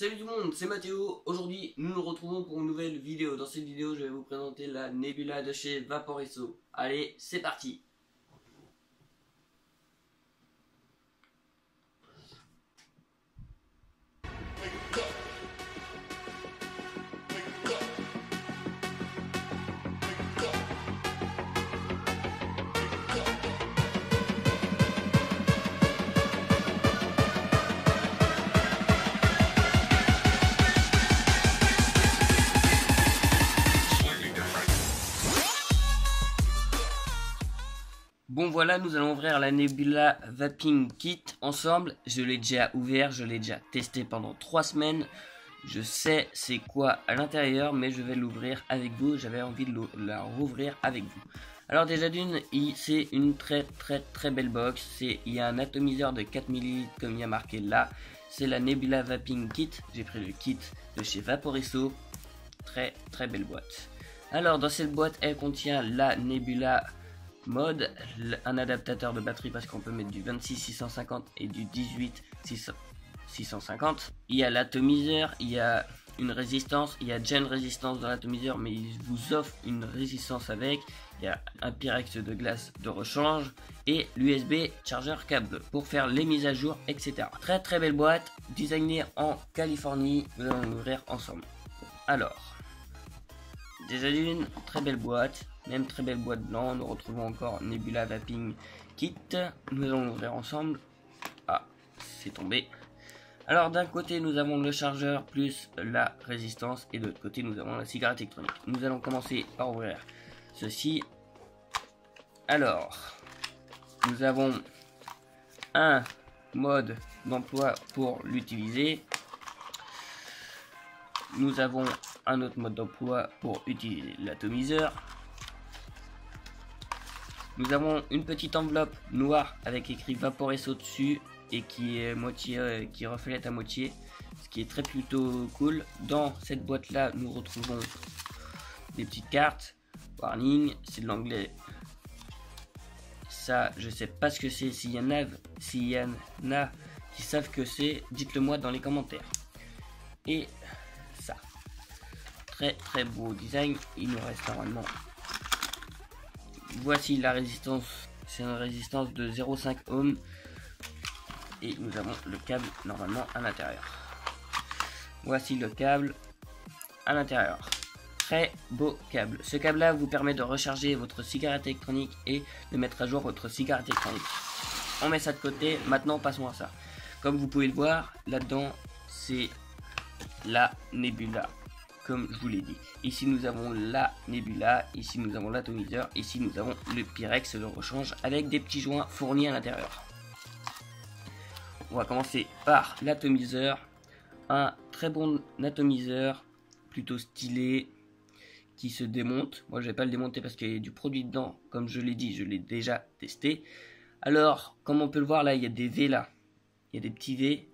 Salut tout le monde, c'est Mathéo. Aujourd'hui, nous nous retrouvons pour une nouvelle vidéo. Dans cette vidéo, je vais vous présenter la Nebula de chez Vaporesso. Allez, c'est parti. Bon voilà, nous allons ouvrir la Nebula Vaping Kit ensemble. Je l'ai déjà ouvert, je l'ai déjà testé pendant 3 semaines. Je sais c'est quoi à l'intérieur, mais je vais l'ouvrir avec vous. J'avais envie de la rouvrir avec vous. Alors déjà d'une, c'est une très belle box. Il y a un atomiseur de 4 ml comme il y a marqué là. C'est la Nebula Vaping Kit. J'ai pris le kit de chez Vaporesso. Très belle boîte. Alors dans cette boîte, elle contient la Nebula mode, un adaptateur de batterie parce qu'on peut mettre du 26-650 et du 18-650. Il y a l'atomiseur, il y a une résistance, il y a déjà une résistance dans l'atomiseur, mais il vous offre une résistance avec. Il y a un Pyrex de glace de rechange et l'USB chargeur câble pour faire les mises à jour, etc. Très belle boîte, designée en Californie. Nous allons l'ouvrir ensemble. Alors, déjà d'une très belle boîte. Même très belle boîte blanche, nous retrouvons encore Nebula Vaping Kit. Nous allons l'ouvrir ensemble. Ah, c'est tombé. Alors d'un côté nous avons le chargeur plus la résistance et de l'autre côté nous avons la cigarette électronique. Nous allons commencer par ouvrir ceci. Alors, nous avons un mode d'emploi pour l'utiliser. Nous avons un autre mode d'emploi pour utiliser l'atomiseur. Nous avons une petite enveloppe noire avec écrit Vaporesso dessus et qui est moitié, qui reflète à moitié, ce qui est plutôt cool. Dans cette boîte là, nous retrouvons des petites cartes. Warning, c'est de l'anglais. Ça, je sais pas ce que c'est. S'il y en a qui savent que c'est, dites-le moi dans les commentaires. Et ça, très beau design. Il nous reste normalement. Voici la résistance, c'est une résistance de 0,5 ohm et nous avons le câble normalement à l'intérieur. Voici le câble à l'intérieur. Très beau câble. Ce câble là vous permet de recharger votre cigarette électronique et de mettre à jour votre cigarette électronique. On met ça de côté, maintenant passons à ça. Comme vous pouvez le voir, là-dedans c'est la Nebula. Comme je vous l'ai dit, ici nous avons la Nebula, ici nous avons l'atomiseur, ici nous avons le Pyrex de rechange avec des petits joints fournis à l'intérieur. On va commencer par l'atomiseur, un très bon atomiseur, plutôt stylé, qui se démonte. Moi je vais pas le démonter parce qu'il y a du produit dedans, comme je l'ai dit, je l'ai déjà testé. Alors, comme on peut le voir là, il y a des V là, il y a des petits V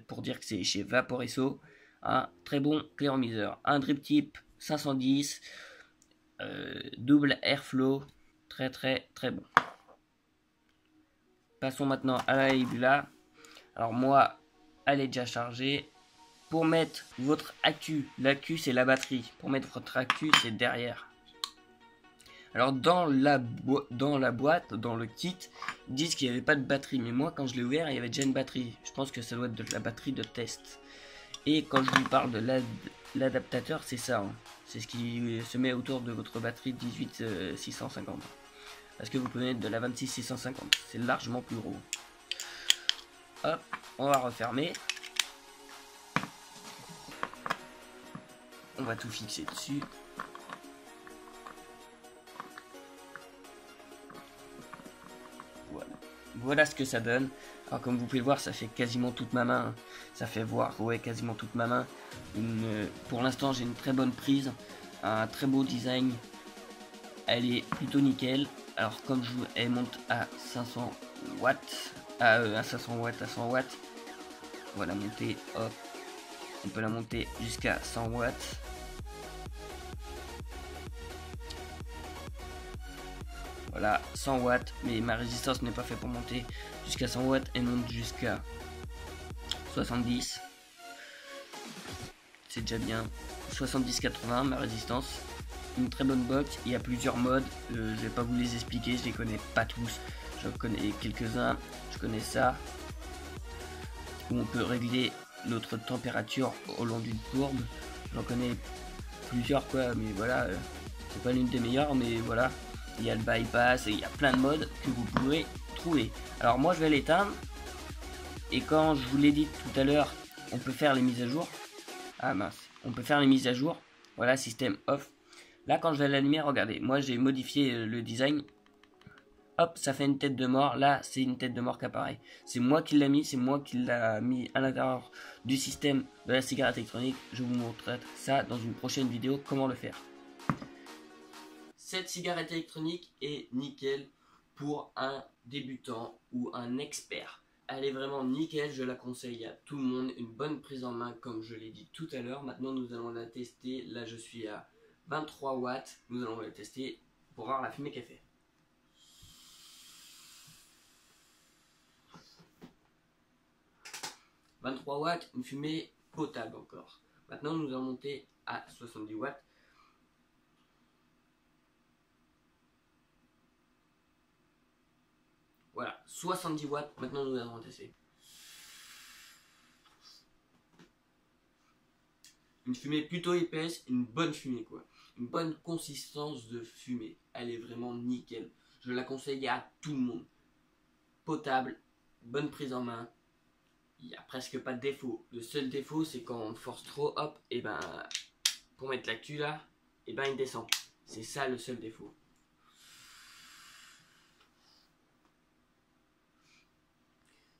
pour dire que c'est chez Vaporesso. Un très bon cléromiseur, un drip tip 510, double airflow, très bon. Passons maintenant à la Nebula. Alors moi, elle est déjà chargée. Pour mettre votre accu, l'accu c'est la batterie. Pour mettre votre accu c'est derrière. Alors dans la boîte, dans le kit, ils disent qu'il n'y avait pas de batterie. Mais moi quand je l'ai ouvert, il y avait déjà une batterie. Je pense que ça doit être de la batterie de test. Et quand je vous parle de l'adaptateur, c'est ça. Hein. C'est ce qui se met autour de votre batterie 18-650. Parce que vous pouvez mettre de la 26-650. C'est largement plus gros. Hop, on va refermer. On va tout fixer dessus. Voilà ce que ça donne. Alors comme vous pouvez le voir, ça fait quasiment toute ma main. Ça fait voir, ouais, quasiment toute ma main. Pour l'instant, j'ai une très bonne prise. Un très beau design. Elle est plutôt nickel. Alors comme elle monte à 500 watts. À 500 watts, à 100 watts. On va la monter, hop. On peut la monter jusqu'à 100 watts. Voilà, 100 watts, mais ma résistance n'est pas faite pour monter jusqu'à 100 watts, elle monte jusqu'à 70. c'est déjà bien. 70-80 ma résistance. Une très bonne box, il y a plusieurs modes, je vais pas vous les expliquer, je les connais pas tous, je connais quelques-uns, je connais ça, où on peut régler notre température au long d'une courbe, j'en connais plusieurs quoi, mais voilà, c'est pas l'une des meilleures, mais voilà, il y a le bypass, et il y a plein de modes que vous pourrez trouver. Alors moi je vais l'éteindre, et quand je vous l'ai dit tout à l'heure, on peut faire les mises à jour, ah mince, on peut faire les mises à jour, voilà, système off. Là, quand je vais l'allumer, regardez, moi j'ai modifié le design. Hop, ça fait une tête de mort. Là, c'est une tête de mort qui apparaît. C'est moi qui l'ai mis, c'est moi qui l'a mis à l'intérieur du système de la cigarette électronique. Je vous montrerai ça dans une prochaine vidéo, comment le faire. Cette cigarette électronique est nickel pour un débutant ou un expert. Elle est vraiment nickel, je la conseille à tout le monde. Une bonne prise en main, comme je l'ai dit tout à l'heure. Maintenant, nous allons la tester. Là, je suis à 23 watts, nous allons le tester pour voir la fumée qu'elle fait. « 23 watts, une fumée potable encore. Maintenant nous allons monter à 70 watts. Voilà, 70 watts, maintenant nous allons tester. Une fumée plutôt épaisse, une bonne fumée quoi. Une bonne consistance de fumée. Elle est vraiment nickel. Je la conseille à tout le monde. Potable, bonne prise en main. Il n'y a presque pas de défaut. Le seul défaut c'est quand on force trop, hop, et ben pour mettre l'actu là, et ben il descend. C'est ça le seul défaut.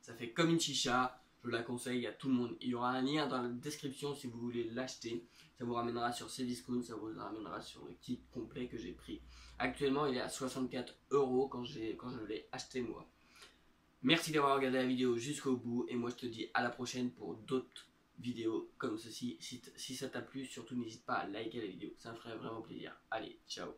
Ça fait comme une chicha, je la conseille à tout le monde. Il y aura un lien dans la description si vous voulez l'acheter. Ça vous ramènera sur Cdiscount, ça vous ramènera sur le kit complet que j'ai pris. Actuellement, il est à 64 € quand je l'ai acheté moi. Merci d'avoir regardé la vidéo jusqu'au bout et moi je te dis à la prochaine pour d'autres vidéos comme ceci. Si ça t'a plu, surtout n'hésite pas à liker la vidéo, ça me ferait vraiment plaisir. Allez, ciao.